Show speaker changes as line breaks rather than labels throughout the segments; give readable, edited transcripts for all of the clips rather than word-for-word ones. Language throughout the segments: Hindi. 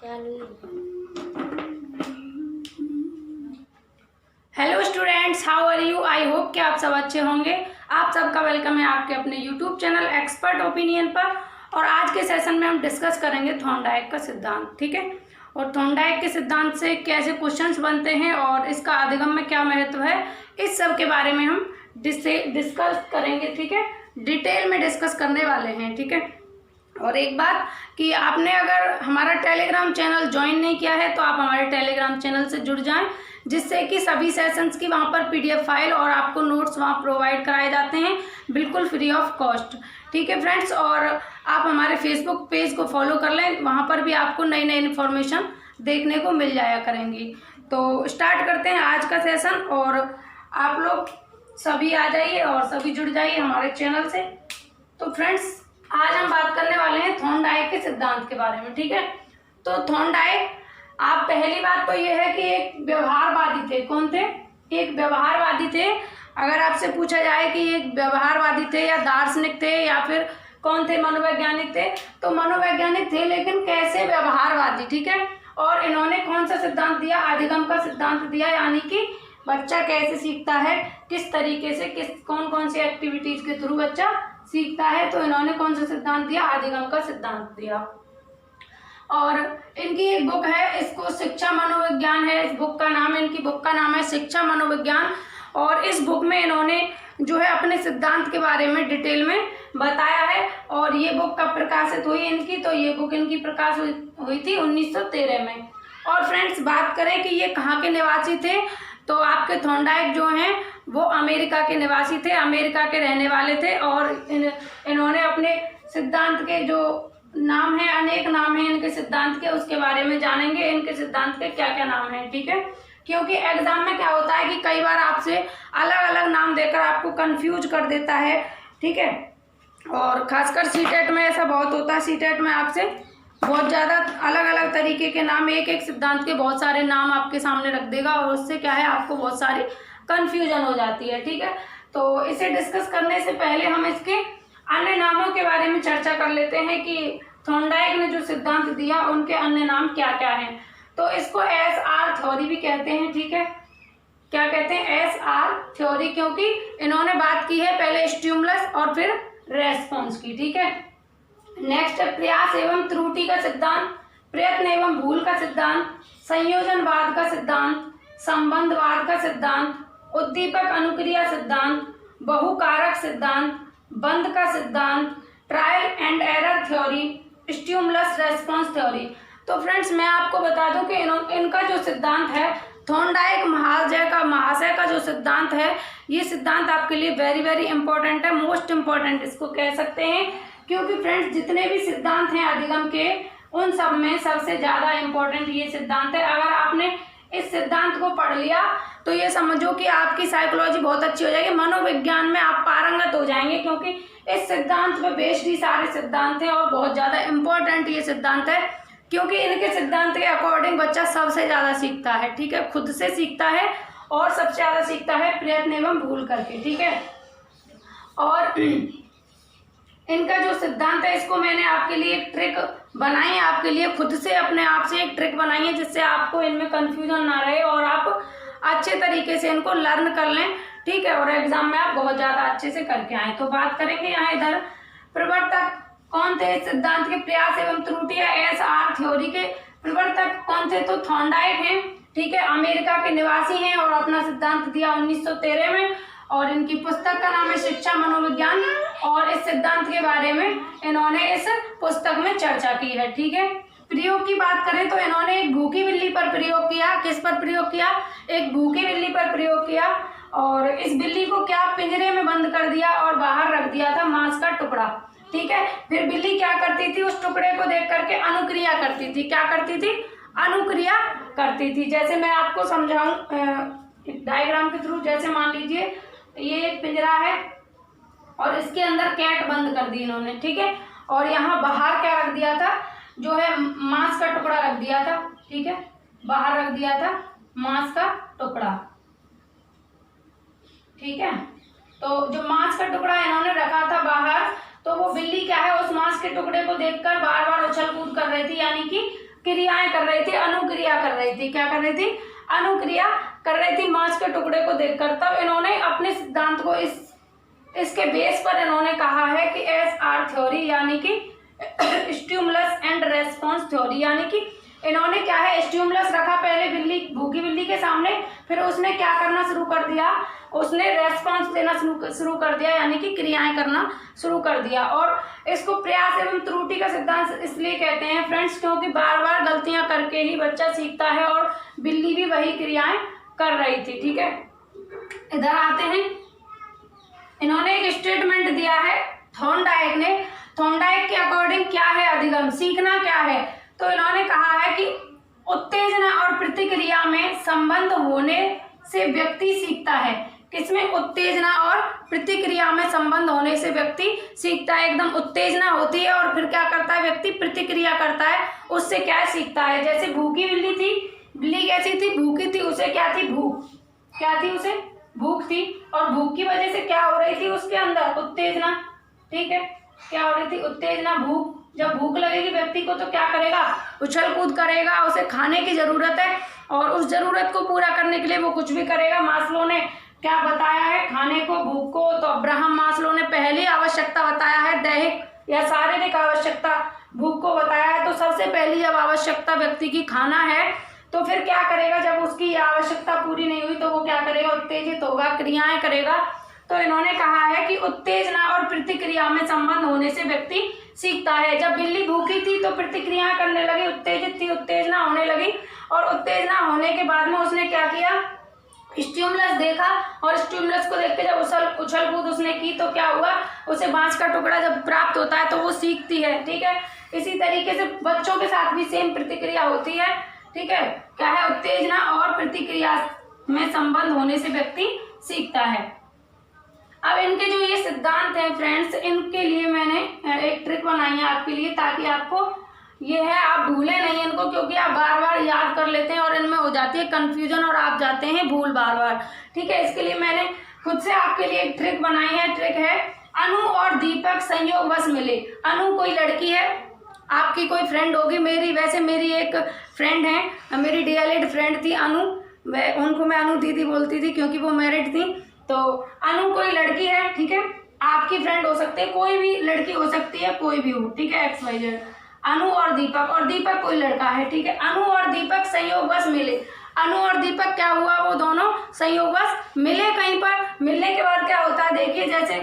Hello students, how are you. I hope कि आप सब अच्छे होंगे। आप सबका वेलकम है आपके अपने यूट्यूब चैनल एक्सपर्ट ओपिनियन पर। और आज के सेशन में हम डिस्कस करेंगे थॉर्नडाइक का सिद्धांत, ठीक है। और थॉर्नडाइक के सिद्धांत से कैसे क्वेश्चंस बनते हैं और इसका अधिगम में क्या महत्व है, इस सब के बारे में हम डिस्कस करेंगे, ठीक है। डिटेल में डिस्कस करने वाले हैं, ठीक है। और एक बात कि आपने अगर हमारा टेलीग्राम चैनल ज्वाइन नहीं किया है तो आप हमारे टेलीग्राम चैनल से जुड़ जाएं, जिससे कि सभी सेशंस की वहाँ पर पीडीएफ फाइल और आपको नोट्स वहाँ प्रोवाइड कराए जाते हैं बिल्कुल फ्री ऑफ कॉस्ट, ठीक है फ्रेंड्स। और आप हमारे फेसबुक पेज को फॉलो कर लें, वहाँ पर भी आपको नई नई इन्फॉर्मेशन देखने को मिल जाया करेंगी। तो स्टार्ट करते हैं आज का सेशन, और आप लोग सभी आ जाइए और सभी जुड़ जाइए हमारे चैनल से। तो फ्रेंड्स, आज हम बात करने वाले हैं थॉर्नडाइक के सिद्धांत के बारे में, ठीक है। तो थॉर्नडाइक, आप पहली बात तो ये है कि एक व्यवहारवादी थे। कौन थे? एक व्यवहारवादी थे। अगर आपसे पूछा जाए कि एक व्यवहारवादी थे या दार्शनिक थे या फिर कौन थे, मनोवैज्ञानिक थे, तो मनोवैज्ञानिक थे, लेकिन कैसे व्यवहारवादी, ठीक है। और इन्होंने कौन सा सिद्धांत दिया? अधिगम का सिद्धांत दिया, यानी कि बच्चा कैसे सीखता है, किस तरीके से, कौन कौन सी एक्टिविटीज के थ्रू बच्चा सीखता है। तो इन्होंने कौन सा सिद्धांत दिया? अधिगम का सिद्धांत दिया। और इनकी एक बुक है, इसको शिक्षा मनोविज्ञान है, इस बुक का नाम है, इनकी बुक का नाम है शिक्षा मनोविज्ञान। और इस बुक में इन्होंने जो है अपने सिद्धांत के बारे में डिटेल में बताया है। और ये बुक कब प्रकाशित हुई इनकी? तो ये बुक इनकी प्रकाश हुई थी 1913 में। और फ्रेंड्स, बात करें कि ये कहाँ के निवासी थे, तो आपके थॉर्नडाइक जो हैं वो अमेरिका के निवासी थे, अमेरिका के रहने वाले थे। और इन्होंने अपने सिद्धांत के जो नाम है, अनेक नाम है इनके सिद्धांत के, उसके बारे में जानेंगे इनके सिद्धांत के क्या क्या नाम है, ठीक है। क्योंकि एग्जाम में क्या होता है कि कई बार आपसे अलग अलग नाम देकर आपको कंफ्यूज कर देता है, ठीक है। और खासकर सीटेट में ऐसा बहुत होता है। सीटेट में आपसे बहुत ज़्यादा अलग अलग तरीके के नाम, एक एक सिद्धांत के बहुत सारे नाम आपके सामने रख देगा, और उससे क्या है, आपको बहुत सारी कंफ्यूजन हो जाती है, ठीक है। तो इसे डिस्कस करने से पहले हम इसके अन्य नामों के बारे में चर्चा कर लेते हैं कि थॉर्नडाइक ने जो सिद्धांत दिया उनके अन्य नाम क्या क्या हैं। तो इसको SR थ्योरी भी कहते हैं, ठीक है। क्या कहते हैं? SR थ्योरी, क्योंकि इन्होंने बात की है पहले स्टिमुलस और फिर रेस्पॉन्स की, ठीक है। नेक्स्ट, प्रयास एवं त्रुटि का सिद्धांत, प्रयत्न एवं भूल का सिद्धांत, संयोजनवाद का सिद्धांत, संबंधवाद का सिद्धांत, उद्दीपक अनुक्रिया सिद्धांत, बहुकारक सिद्धांत, बंध का सिद्धांत, trial and error theory, stimulus response theory. तो फ्रेंड्स, मैं आपको बता दूं कि इनका जो सिद्धांत है, थॉर्नडाइक महाशय का जो सिद्धांत है, ये सिद्धांत आपके लिए वेरी वेरी इंपॉर्टेंट है, मोस्ट इंपॉर्टेंट इसको कह सकते हैं। क्योंकि फ्रेंड्स, जितने भी सिद्धांत हैं अधिगम के, उन सब में सबसे ज़्यादा इंपॉर्टेंट ये सिद्धांत है। अगर आपने इस सिद्धांत को पढ़ लिया तो ये समझो कि आपकी साइकोलॉजी बहुत अच्छी हो जाएगी, मनोविज्ञान में आप पारंगत हो जाएंगे, क्योंकि इस सिद्धांत पे बेस्ड ही सारे सिद्धांत हैं और बहुत ज़्यादा इंपॉर्टेंट ये सिद्धांत है। क्योंकि इनके सिद्धांत के अकॉर्डिंग बच्चा सबसे ज़्यादा सीखता है, ठीक है, खुद से सीखता है और सबसे ज़्यादा सीखता है प्रयत्न एवं भूल करके, ठीक है। और इनका जो सिद्धांत है, इसको मैंने आपके लिए एक ट्रिक बनाई है, आपके लिए खुद से अपने आप से एक ट्रिक बनाई है, जिससे आपको इनमें कंफ्यूजन ना रहे और आप अच्छे तरीके से इनको लर्न कर लें, ठीक है। और एग्जाम में आप बहुत ज़्यादा अच्छे से करके आए। तो बात करेंगे यहाँ इधर प्रवर्तक कौन थे इस सिद्धांत के, प्रयास एवं त्रुटि या SR थ्योरी के प्रवर्तक कौन थे? तो थॉर्नडाइक हैं, ठीक है, अमेरिका के निवासी हैं और अपना सिद्धांत दिया 1913 में। और इनकी पुस्तक का नाम है शिक्षा मनोविज्ञान, और इस सिद्धांत के बारे में इन्होंने इस पुस्तक में चर्चा की है, ठीक है। प्रयोग की बात करें तो इन्होंने एक भूखी बिल्ली पर प्रयोग किया। किस पर प्रयोग किया? एक भूखी बिल्ली पर प्रयोग किया। और इस बिल्ली को क्या, पिंजरे में बंद कर दिया और बाहर रख दिया था मांस का टुकड़ा, ठीक है। फिर बिल्ली क्या करती थी? उस टुकड़े को देख करके अनुक्रिया करती थी। क्या करती थी? अनुक्रिया करती थी। जैसे मैं आपको समझाऊं डायग्राम के थ्रू, जैसे मान लीजिए ये एक पिंजरा है और इसके अंदर कैट बंद कर दी इन्होंने, ठीक है। और यहाँ बाहर क्या रख दिया था? जो है मांस का टुकड़ा रख दिया था, ठीक है, बाहर रख दिया था मांस का टुकड़ा, ठीक है। तो जो मांस का टुकड़ा इन्होंने रखा था बाहर, तो वो बिल्ली क्या है, उस मांस के टुकड़े को देखकर बार बार उछल कूद कर रही थी, यानी कि क्रियाएं कर रही थी, अनुक्रिया कर रही थी। क्या कर रही थी? अनुक्रिया कर रही थी मांस के टुकड़े को देखकर। तब इन्होंने अपने सिद्धांत को इसके बेस पर इन्होंने कहा है कि SR थ्योरी, यानी कि स्टिमुलस एंड रेस्पॉन्स थ्योरी, यानी कि इन्होंने क्या है, स्टिमुलस रखा पहले बिल्ली, भूखी बिल्ली के सामने, फिर उसने क्या करना शुरू कर दिया, उसने रेस्पॉन्स देना शुरू कर दिया, यानी कि क्रियाएं करना शुरू कर दिया। और इसको प्रयास एवं त्रुटि का सिद्धांत इसलिए कहते हैं फ्रेंड्स, क्योंकि बार बार गलतियां करके ही बच्चा सीखता है, और बिल्ली भी वही क्रियाएं कर रही थी। ठीक है, इधर आते हैं। इन्होंने एक स्टेटमेंट दिया है थॉर्नडाइक ने। थॉर्नडाइक के अकॉर्डिंग क्या है अधिगम, सीखना क्या है? तो इन्होंने कहा है कि उत्तेजना और प्रतिक्रिया में संबंध होने से व्यक्ति सीखता है। किसमें? उत्तेजना और प्रतिक्रिया में संबंध होने से व्यक्ति सीखता है। एकदम उत्तेजना होती है और फिर क्या करता है व्यक्ति? प्रतिक्रिया करता है, उससे क्या सीखता है। जैसे भूखी बिल्ली थी, बिल्ली कैसी थी? भूखी थी, उसे क्या थी? भूख। क्या थी? उसे भूख थी, और भूख की वजह से क्या हो रही थी उसके अंदर? उत्तेजना। ठीक है, क्या हो रही थी? उत्तेजना, भूख। जब भूख लगेगी व्यक्ति को तो क्या करेगा? उछल कूद करेगा, उसे खाने की जरूरत है, और उस जरूरत को पूरा करने के लिए वो कुछ भी करेगा। मास्लो ने क्या बताया है? खाने को, भूख को। तो अब्राहम मास्लो ने पहली आवश्यकता बताया है दैहिक या शारीरिक आवश्यकता, भूख को बताया है। तो सबसे पहली जब आवश्यकता व्यक्ति की खाना है, तो फिर क्या करेगा? जब उसकी आवश्यकता पूरी नहीं हुई तो वो क्या करेगा? उत्तेजित होगा, क्रियाएं करेगा। तो इन्होंने कहा है कि उत्तेजना और प्रतिक्रिया में संबंध होने से व्यक्ति सीखता है। जब बिल्ली भूखी थी तो प्रतिक्रियाएं करने लगी, उत्तेजित थी, उत्तेजना होने लगी, और उत्तेजना होने के बाद में उसने क्या किया? स्टिमुलस देखा, और स्टिमुलस को देख के जब उछल कूद उसने की तो क्या हुआ? उसे बांस का टुकड़ा जब प्राप्त होता है तो वो सीखती है। ठीक है, इसी तरीके से बच्चों के साथ भी सेम प्रतिक्रिया होती है। ठीक है, क्या है? उत्तेजना और प्रतिक्रिया में संबंध होने से व्यक्ति सीखता है। अब इनके जो ये सिद्धांत हैं फ्रेंड्स, इनके लिए मैंने एक ट्रिक बनाई है आपके लिए, ताकि आपको ये है आप भूलें नहीं इनको, क्योंकि आप बार बार याद कर लेते हैं और इनमें हो जाती है कंफ्यूजन और आप जाते हैं भूल बार बार। ठीक है, इसके लिए मैंने खुद से आपके लिए एक ट्रिक बनाई है। ट्रिक है, अनु और दीपक संयोगवश मिले। अनु कोई लड़की है, आपकी कोई फ्रेंड होगी, मेरी एक फ्रेंड है, मेरी डीएलएड फ्रेंड थी अनु, उनको मैं अनु दीदी बोलती थी क्योंकि वो मैरिड थी। तो अनु कोई लड़की है, ठीक है, आपकी फ्रेंड हो सकती है, कोई भी लड़की हो सकती है, कोई भी हो। ठीक है, XYZ। अनु और दीपक कोई लड़का है। ठीक है, अनु और दीपक संयोगवश मिले। अनु और दीपक क्या हुआ? वो दोनों संयोगवश मिले कहीं पर। मिलने के बाद क्या होता है? देखिए, जैसे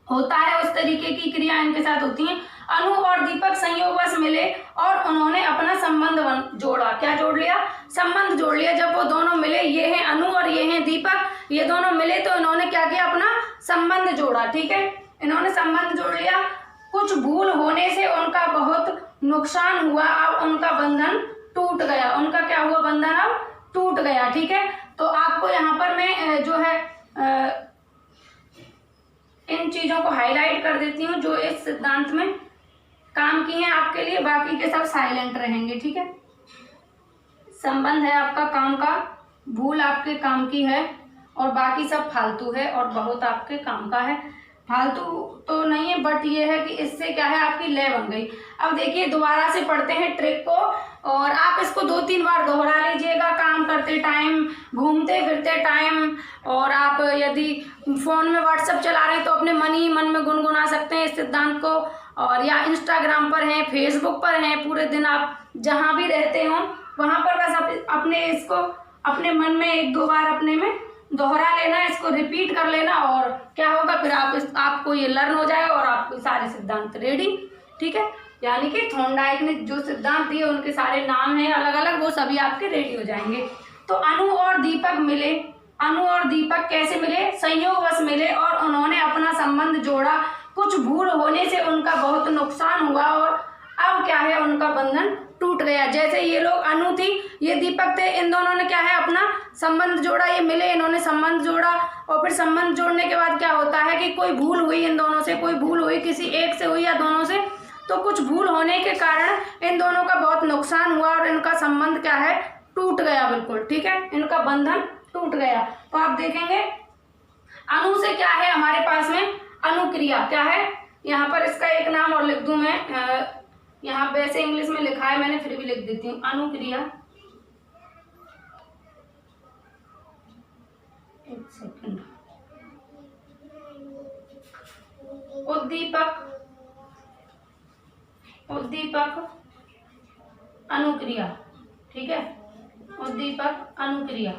होता है उस तरीके की क्रिया इनके साथ होती हैं। अनु और दीपक संयोगवश मिले और उन्होंने अपना संबंध जोड़ा। क्या जोड़ लिया? संबंध जोड़ लिया। जब वो दोनों मिले, ये हैं अनु और ये हैं दीपक, ये दोनों मिले तो इन्होंने क्या किया? अपना संबंध जोड़ा। ठीक है, इन्होंने संबंध जोड़ लिया। कुछ भूल होने से उनका बहुत नुकसान हुआ, अब उनका बंधन टूट गया। उनका क्या हुआ? बंधन अब टूट गया। ठीक है, तो आपको यहाँ पर मैं जो है इन चीजों को हाईलाइट कर देती हूँ जो इस सिद्धांत में काम की हैं आपके लिए, बाकी के सब साइलेंट रहेंगे। ठीक है, संबंध है आपका काम का, भूल आपके काम की है, और बाकी सब फालतू है और बहुत आपके काम का है। फालतू तो नहीं है, बट ये है कि इससे क्या है? आपकी लय बन गई। अब देखिए, दोबारा से पढ़ते हैं ट्रिक को, और आप इसको 2-3 बार दोहरा लीजिएगा काम करते टाइम, घूमते फिरते टाइम, और आप यदि फ़ोन में व्हाट्सएप चला रहे हैं तो अपने मन ही मन में गुनगुना सकते हैं इस सिद्धांत को। और या इंस्टाग्राम पर हैं, फेसबुक पर हैं, पूरे दिन आप जहाँ भी रहते हो वहाँ पर बस अपने इसको अपने मन में 1-2 बार अपने में दोहरा लेना, इसको रिपीट कर लेना, और क्या होगा फिर आपको ये लर्न हो जाएगा और आपको सारे सिद्धांत रेडी। ठीक है, यानी कि थॉर्नडाइक ने जो सिद्धांत दिए उनके सारे नाम हैं अलग अलग, वो सभी आपके रेडी हो जाएंगे। तो अनु और दीपक मिले। अनु और दीपक कैसे मिले? संयोगवश मिले और उन्होंने अपना संबंध जोड़ा। कुछ भूल होने से उनका बहुत नुकसान हुआ और अब क्या है? उनका बंधन टूट गया। जैसे ये लोग अनु थी, ये दीपक थे, इन दोनों ने क्या है? अपना संबंध जोड़ा, ये मिले, इन्होंने संबंध जोड़ा, और फिर संबंध जोड़ने के बाद क्या होता है कि कोई भूल हुई इन दोनों से, कोई भूल हुई किसी एक से हुई या दोनों से, तो कुछ भूल होने के कारण इन दोनों का बहुत नुकसान हुआ और इनका संबंध क्या है? टूट गया बिल्कुल। ठीक है, इनका बंधन टूट गया। तो आप देखेंगे अनु से क्या है हमारे पास में? अनुक्रिया। क्या है? यहाँ पर इसका एक नाम और लिख दूं मैं, यहाँ वैसे इंग्लिश में लिखा है, मैंने फिर भी लिख देती हूँ। अनुक्रिया, एक सेकंड, उद्दीपक, उद्दीपक अनुक्रिया, ठीक है, उद्दीपक अनुक्रिया,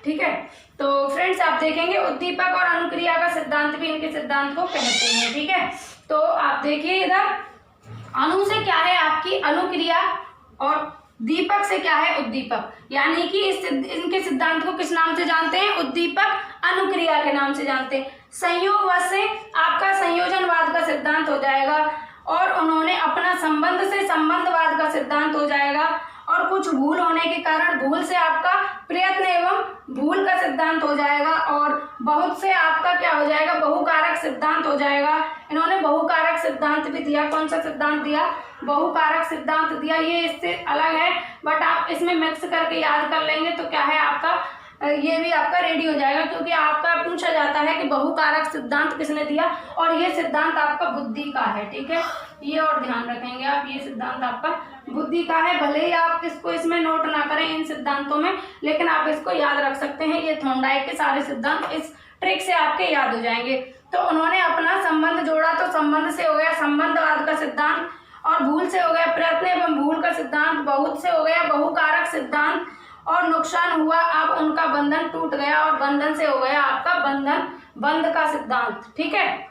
ठीक है। तो फ्रेंड्स आप देखेंगे उद्दीपक और अनुक्रिया का सिद्धांत भी इनके सिद्धांत को कहते हैं, ठीक है। तो आप देखिए इधर अणु से क्या है आपकी अनुक्रिया और दीपक से क्या है उद्दीपक, यानी कि इनके सिद्धांत को किस नाम से जानते हैं, उद्दीपक अनुक्रिया के नाम से जानते हैं। संयोगवाद से आपका संयोजनवाद का सिद्धांत हो जाएगा, और उन्होंने अपना संबंध से संबंधवाद का सिद्धांत हो जाएगा, और कुछ भूल होने के कारण भूल से आपका प्रयत्न एवं भूल का सिद्धांत हो जाएगा, और बहुत से आपका क्या हो जाएगा, बहुकारक सिद्धांत हो जाएगा। इन्होंने बहुकारक सिद्धांत भी दिया। कौन सा सिद्धांत दिया, बहुकारक सिद्धांत दिया। ये इससे अलग है, बट आप इसमें मिक्स करके याद कर लेंगे तो क्या है आपका, ये भी आपका रेडी हो जाएगा, क्योंकि आपका पूछा जाता है कि बहुकारक सिद्धांत किसने दिया, और ये सिद्धांत आपका बुद्धि का है, ठीक है। ये और ध्यान रखेंगे आप, ये सिद्धांत आपका बुद्धि का है। भले ही आप इसको इसमें नोट ना करें इन सिद्धांतों में, लेकिन आप इसको याद रख सकते हैं। ये थॉर्नडाइक के सारे सिद्धांत इस ट्रिक से आपके याद हो जाएंगे। तो उन्होंने अपना संबंध जोड़ा, तो संबंध से हो गया संबंधवाद का सिद्धांत, और भूल से हो गया प्रयत्न एवं भूल का सिद्धांत, बहुत से हो गया बहुकारक सिद्धांत, और नुकसान हुआ, अब उनका बंधन टूट गया, और बंधन से हो गया आपका बंधन बंध का सिद्धांत, ठीक है।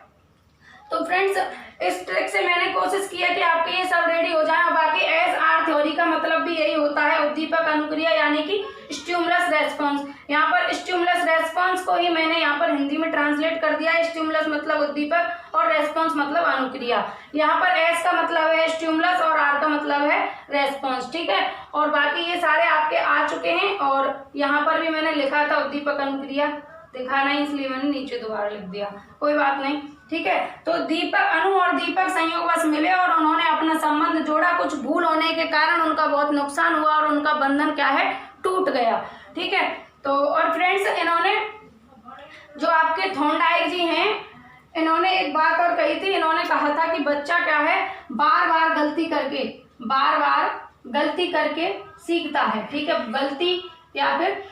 तो फ्रेंड्स इस ट्रिक से मैंने कोशिश की है कि आपके ये सब रेडी हो जाए। और बाकी एस आर थ्योरी का मतलब भी यही होता है, उद्दीपक अनुक्रिया यानी कि स्टिमुलस रेस्पॉन्स। यहाँ पर स्टिमुलस रेस्पॉन्स को ही मैंने यहाँ पर हिंदी में ट्रांसलेट कर दिया है। स्टिमुलस मतलब उद्दीपक और रेस्पॉन्स मतलब अनुक्रिया। यहाँ पर एस का मतलब है स्टिमुलस और आर का मतलब है रेस्पॉन्स, ठीक है। और बाकी ये सारे आपके आ चुके हैं, और यहाँ पर भी मैंने लिखा था उद्दीपक अनुक्रिया, दिखा नहीं इसलिए मैंने नीचे दोबारा लिख दिया, कोई बात नहीं, ठीक है। तो दीपक अणु और दीपक संयोगवश मिले और उन्होंने अपना संबंध जोड़ा, कुछ भूल होने के कारण उनका बहुत नुकसान हुआ और उनका बंधन क्या है, टूट गया, ठीक है। तो और फ्रेंड्स इन्होंने जो आपके थॉर्नडाइक जी हैं, इन्होंने एक बात और कही थी, इन्होंने कहा था कि बच्चा क्या है, बार बार गलती करके सीखता है, ठीक है, गलती या फिर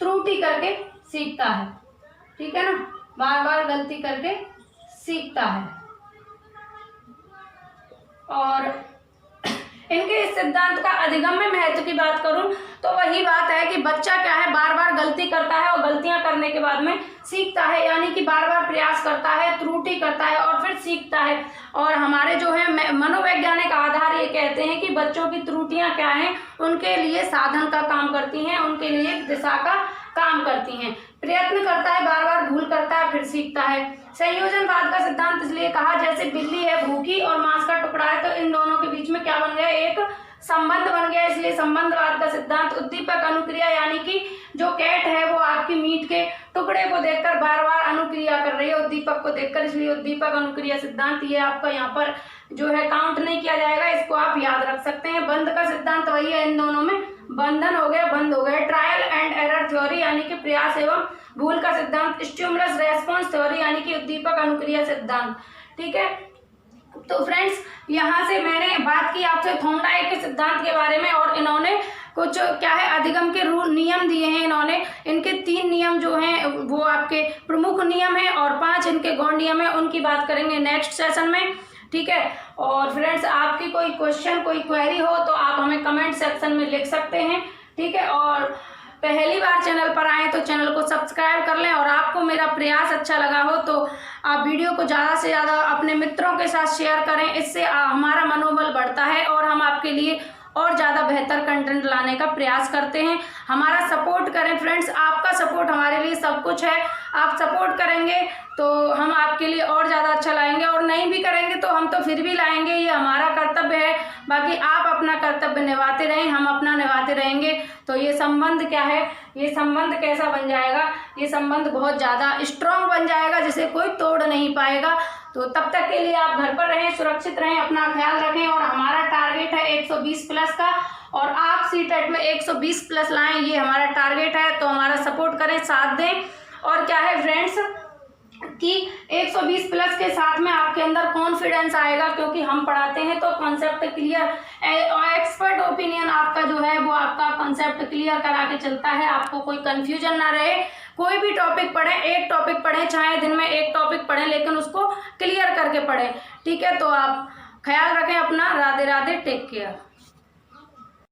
त्रुटि करके सीखता है, ठीक है ना, बार बार गलती करके सीखता है। और इनके इस सिद्धांत का अधिगम्य महत्व की बात करूं तो वही बात है कि बच्चा क्या है, बार बार गलती करता है और गलतियां करने के बाद में सीखता है, यानी कि बार बार प्रयास करता है, त्रुटि करता है और फिर सीखता है। और हमारे जो है मनोवैज्ञानिक आधार ये कहते हैं कि बच्चों की त्रुटियां क्या हैं, उनके लिए साधन का काम करती हैं, उनके लिए एक दिशा का काम करती हैं। प्रयत्न करता है, बार बार भूल करता है, फिर सीखता है। संयोजनवाद का सिद्धांत इसलिए कहा जैसे बिल्ली है भूखी और मांस का टुकड़ा है, तो इन दोनों के बीच में क्या बन गया, एक संबंध बन गया, इसलिए संबंधवाद का सिद्धांत। उद्दीपक अनुक्रिया यानी कि जो कैट है वो आपकी मीट के टुकड़े को देखकर बार बार अनुक्रिया कर रही है उद्दीपक को देखकर, इसलिए उद्दीपक अनुक्रिया सिद्धांत। ये आपका यहाँ पर जो है काउंट नहीं किया जाएगा, इसको आप याद रख सकते हैं। बंध का सिद्धांत वही है, इन दोनों में बंधन हो गया, बंद हो गया। ट्रायल एंड एरर थ्योरी यानी कि प्रयास एवं भूल का सिद्धांत। स्टिमुलस रेस्पॉन्स थ्योरी यानी कि उद्दीपक अनुक्रिया सिद्धांत, ठीक है। तो फ्रेंड्स यहाँ से मैंने बात की आपसे थॉर्नडाइक के सिद्धांत के बारे में, और इन्होंने कुछ क्या है अधिगम के नियम दिए हैं। इन्होंने इनके 3 नियम जो हैं वो आपके प्रमुख नियम हैं और 5 इनके गौण नियम है, उनकी बात करेंगे नेक्स्ट सेशन में, ठीक है। और फ्रेंड्स आपकी कोई क्वेश्चन कोई क्वेरी हो तो आप हमें कमेंट सेक्शन में लिख सकते हैं, ठीक है। और पहली बार चैनल पर आए तो चैनल को सब्सक्राइब कर लें, और आपको मेरा प्रयास अच्छा लगा हो तो आप वीडियो को ज़्यादा से ज़्यादा अपने मित्रों के साथ शेयर करें, इससे हमारा मनोबल बढ़ता है और हम आपके लिए और ज़्यादा बेहतर कंटेंट लाने का प्रयास करते हैं। हमारा सपोर्ट करें फ्रेंड्स, आपका सपोर्ट हमारे लिए सब कुछ है। आप सपोर्ट करेंगे तो हम आपके लिए और ज़्यादा अच्छा लाएंगे, और नहीं भी करेंगे तो हम तो फिर भी लाएंगे, ये हमारा कर्तव्य है। बाकी आप अपना कर्तव्य निभाते रहें, हम अपना निभाते रहेंगे, तो ये संबंध क्या है, ये संबंध कैसा बन जाएगा, ये संबंध बहुत ज़्यादा स्ट्रॉन्ग बन जाएगा जिसे कोई तोड़ नहीं पाएगा। तो तब तक के लिए आप घर पर रहें, सुरक्षित रहें, अपना ख्याल रखें। और हमारा टारगेट है 120 प्लस का, और आप सीटेट में 120 प्लस लाएं, ये हमारा टारगेट है। तो हमारा सपोर्ट करें, साथ दें। और क्या है फ्रेंड्स, कि 120 प्लस के साथ में आपके अंदर कॉन्फिडेंस आएगा, क्योंकि हम पढ़ाते हैं तो कॉन्सेप्ट क्लियर, एक्सपर्ट ओपिनियन आपका जो है वो आपका कॉन्सेप्ट क्लियर करा के चलता है, आपको कोई कंफ्यूजन ना रहे। कोई भी टॉपिक पढ़ें, एक टॉपिक पढ़ें, चाहे दिन में एक टॉपिक पढ़ें, लेकिन उसको क्लियर करके पढ़ें। ठीक है, तो आप ख्याल रखें अपना। Radhe Radhe, take care.